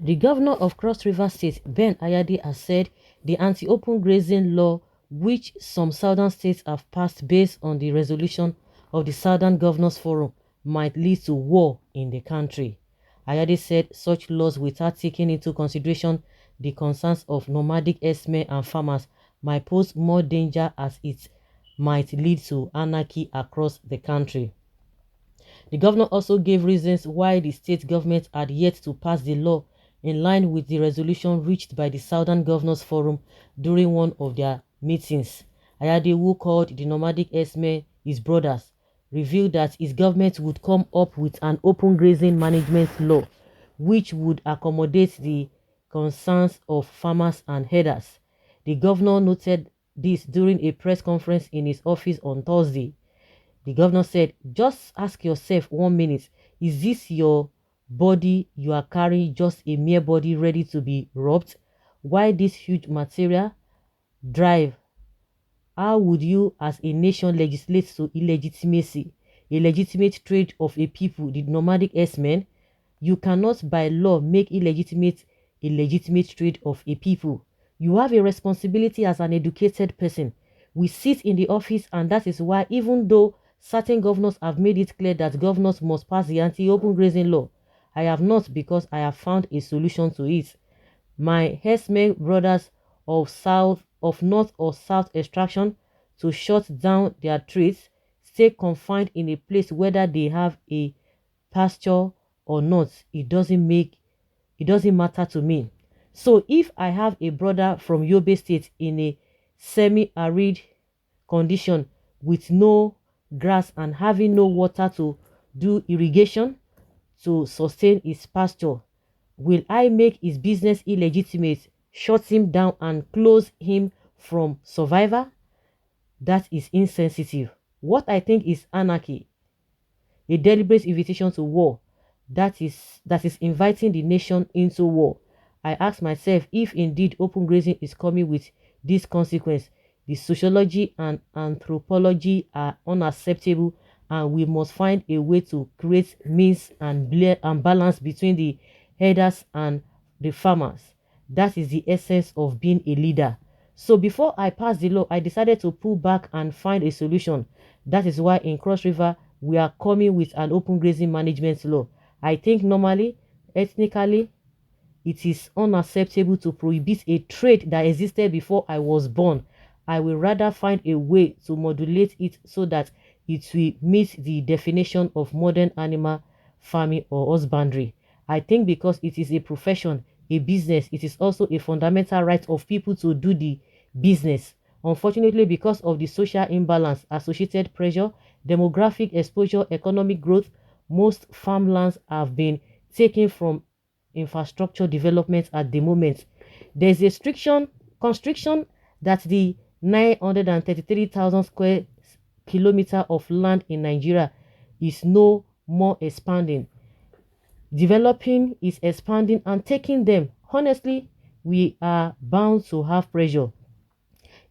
The governor of Cross River State, Ben Ayade, has said the anti-open grazing law, which some southern states have passed based on the resolution of the Southern Governors Forum, might lead to war in the country. Ayade said such laws, without taking into consideration the concerns of nomadic herdsmen and farmers, might pose more danger as it might lead to anarchy across the country. The governor also gave reasons why the state government had yet to pass the law, in line with the resolution reached by the Southern Governors Forum during one of their meetings. Ayade, who called the nomadic herdsmen his brothers, revealed that his government would come up with an open grazing management law which would accommodate the concerns of farmers and herders. The governor noted this during a press conference in his office on Thursday. The governor said, "Just ask yourself 1 minute, is this your body you are carrying, just a mere body ready to be robbed? Why this huge material drive? How would you as a nation legislate to illegitimacy, a legitimate trade of a people, the nomadic herdsmen? You cannot by law make illegitimate a legitimate trade of a people. You have a responsibility as an educated person. We sit in the office, and that is why, even though certain governors have made it clear that governors must pass the anti-open grazing law, I have not, because I have found a solution to it. My herdsmen brothers of north or south extraction, to shut down their trades, stay confined in a place whether they have a pasture or not. It doesn't matter to me. So if I have a brother from Yobe State in a semi-arid condition with no grass and having no water to do irrigation to sustain his pasture, will I make his business illegitimate, shut him down and close him from survival? That is insensitive. What I think is anarchy, a deliberate invitation to war, that is inviting the nation into war. I ask myself, if indeed open grazing is coming with this consequence, the sociology and anthropology are unacceptable, and we must find a way to create means and balance between the herders and the farmers. That is the essence of being a leader. So before I passed the law, I decided to pull back and find a solution. That is why in Cross River, we are coming with an open grazing management law. I think normally, ethnically, it is unacceptable to prohibit a trade that existed before I was born. I will rather find a way to modulate it so that it will meet the definition of modern animal farming or husbandry. I think because it is a profession, a business, it is also a fundamental right of people to do the business. Unfortunately, because of the social imbalance, associated pressure, demographic exposure, economic growth, most farmlands have been taken from infrastructure development at the moment. There is a constriction that the 933,000 square kilometer of land in Nigeria is no more expanding. Developing is expanding and taking them. Honestly, we are bound to have pressure.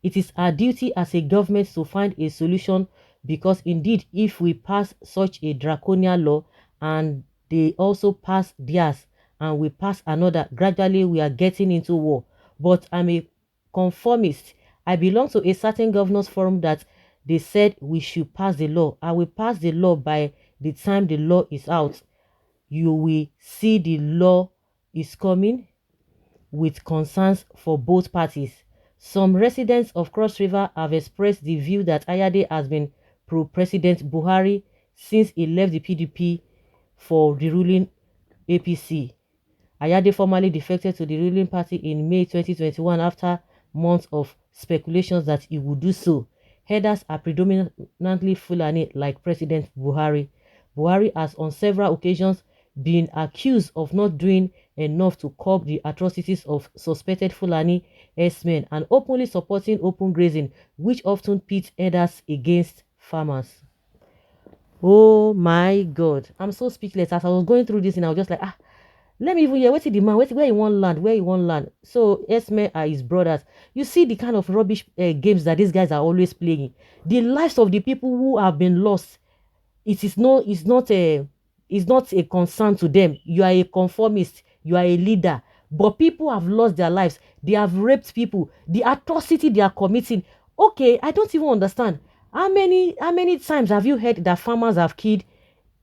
It is our duty as a government to find a solution, because indeed, if we pass such a draconian law and they also pass theirs and we pass another, gradually we are getting into war. But I'm a conformist. I belong to a certain governors forum that they said we should pass the law. I will pass the law. By the time the law is out, you will see the law is coming with concerns for both parties. Some residents of Cross River have expressed the view that Ayade has been pro-President Buhari since he left the PDP for the ruling APC. Ayade formally defected to the ruling party in May 2021 after months of speculations that he would do so. Herders are predominantly Fulani, like President Buhari. Buhari has on several occasions been accused of not doing enough to curb the atrocities of suspected Fulani herdsmen and openly supporting open grazing, which often pits herders against farmers. Oh my God, I'm so speechless. As I was going through this, and I was just like, let me even hear what's the man, where he want land, where he want land. So herdsmen are his brothers. You see the kind of rubbish games that these guys are always playing. The lives of the people who have been lost, it's not a concern to them. You are a conformist, you are a leader, But people have lost their lives. They have raped people. The atrocity they are committing. Okay, I don't even understand. How many times have you heard that farmers have killed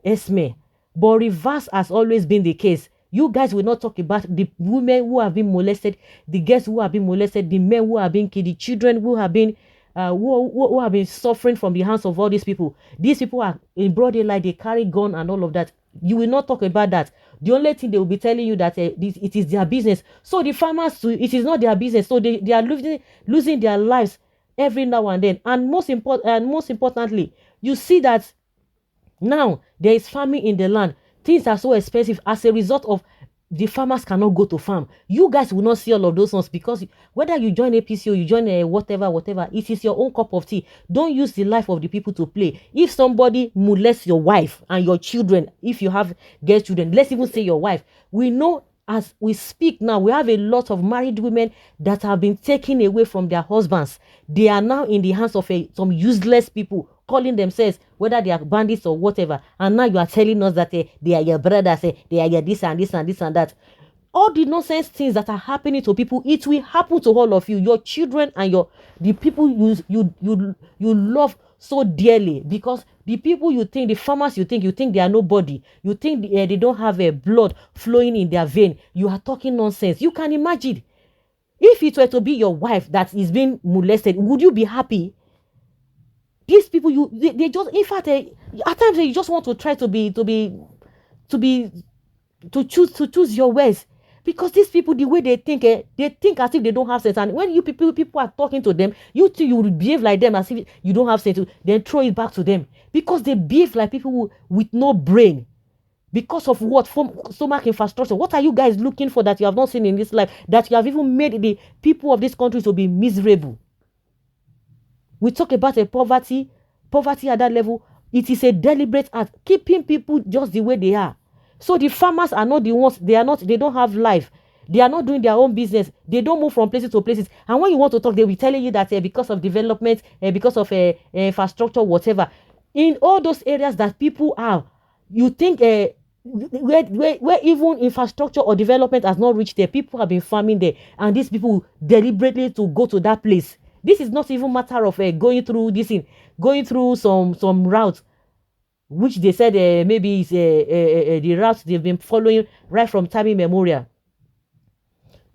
Esme? But reverse has always been the case. You guys will not talk about the women who have been molested, the girls who have been molested, the men who have been killed, the children who have been who have been suffering from the hands of all these people. These people are in broad daylight, they carry gun and all of that. You will not talk about that. The only thing they will be telling you that it is their business. So the farmers too, it is not their business. So they are losing their lives every now and then. And most importantly, you see that now there is famine in the land. Things are so expensive as a result of the farmers cannot go to farm. You guys will not see all of those ones because whether you join APC or you join whatever, it is your own cup of tea. Don't use the life of the people to play. If somebody molests your wife and your children, if you have girl children, let's even say your wife, we know as we speak now, we have a lot of married women that have been taken away from their husbands. They are now in the hands of some useless people calling themselves, whether they are bandits or whatever. And now you are telling us that they are your brothers, they are your this and this and this and that. All the nonsense things that are happening to people, it will happen to all of you, your children and the people you love so dearly. Because the people you think, the farmers you think they are nobody, you think they don't have a blood flowing in their vein. You are talking nonsense. You can imagine if it were to be your wife that is being molested, would you be happy? These people, they just, in fact, at times you just want to try to choose your words, because these people, the way they think as if they don't have sense. And when you people are talking to them, you think you will behave like them as if you don't have sense, then throw it back to them, because they behave like people with no brain. Because of what? From stomach infrastructure. What are you guys looking for that you have not seen in this life, that you have even made the people of this country to be miserable? We talk about a poverty at that level. It is a deliberate act, keeping people just the way they are. So the farmers are not the ones, they don't have life. They are not doing their own business. They don't move from places to places. And when you want to talk, they'll be telling you that because of development, because of infrastructure, whatever. In all those areas that people are, you think where even infrastructure or development has not reached there, people have been farming there. And these people deliberately to go to that place. This is not even matter of going through some route, which they said maybe is the route they've been following right from time immemorial.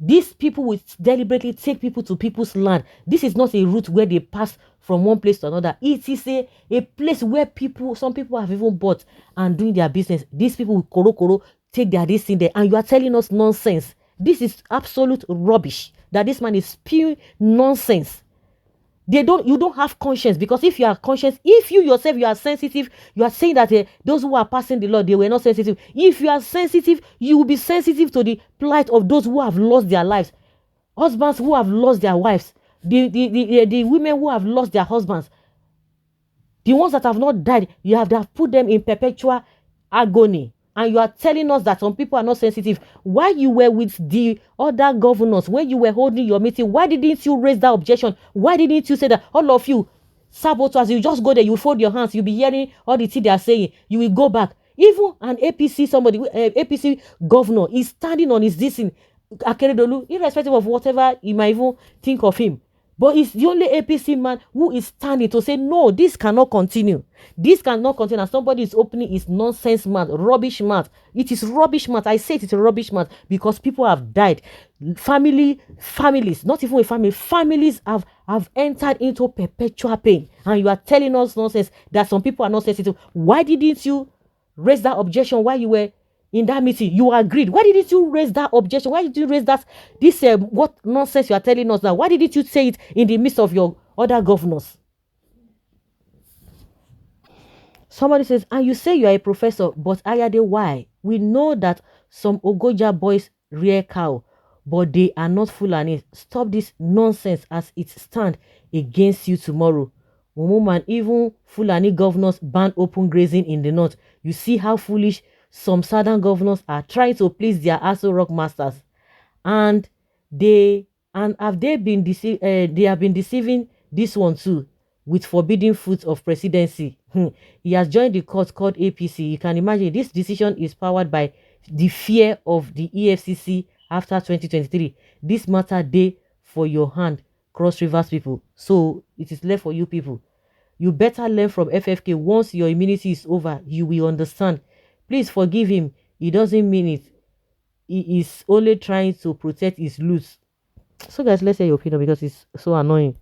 These people will deliberately take people to people's land. This is not a route where they pass from one place to another. It is a place where some people have even bought and doing their business. These people will koro take their this in there, and you are telling us nonsense. This is absolute rubbish. That this man is spewing nonsense. You don't have conscience, because if you are conscious, if you yourself you are sensitive, you are saying that those who are passing the law, they were not sensitive. If you are sensitive, you will be sensitive to the plight of those who have lost their lives, husbands who have lost their wives, the women who have lost their husbands, the ones that have not died. You have put them in perpetual agony. And you are telling us that some people are not sensitive. While you were with the other governors, when you were holding your meeting, why didn't you raise that objection? Why didn't you say that all of you saboteurs, you just go there, you fold your hands, you'll be hearing all the things they are saying, you will go back. Even an APC governor is standing on his dissing, Akeredolu, irrespective of whatever you might even think of him. But it's the only APC man who is standing to say, no, this cannot continue. This cannot continue. And somebody is opening his nonsense mouth, rubbish mouth. It is rubbish mouth. I say it's a rubbish mouth because people have died. Families, not even a family, families have entered into perpetual pain. And you are telling us nonsense that some people are not sensitive. Why didn't you raise that objection while you were in that meeting? You agreed. Why didn't you raise that objection? Why did you raise what nonsense you are telling us now? Why didn't you say it in the midst of your other governors? Somebody says, and you say you are a professor, but Ayade, why? We know that some Ogoja boys rear cow, but they are not Fulanis. Stop this nonsense as it stand against you tomorrow. Woman, even Fulani governors ban open grazing in the north. You see how foolish some southern governors are trying to please their Aso Rock masters, and they have been deceiving this one too with forbidden fruits of presidency. He has joined the court called APC. You can imagine this decision is powered by the fear of the EFCC after 2023. This matter day for your hand, Cross Rivers people. So it is left for you people. You better learn from FFK. Once your immunity is over, you will understand. Please forgive him. He doesn't mean it. He is only trying to protect his loot. So guys, let's hear your opinion because it's so annoying.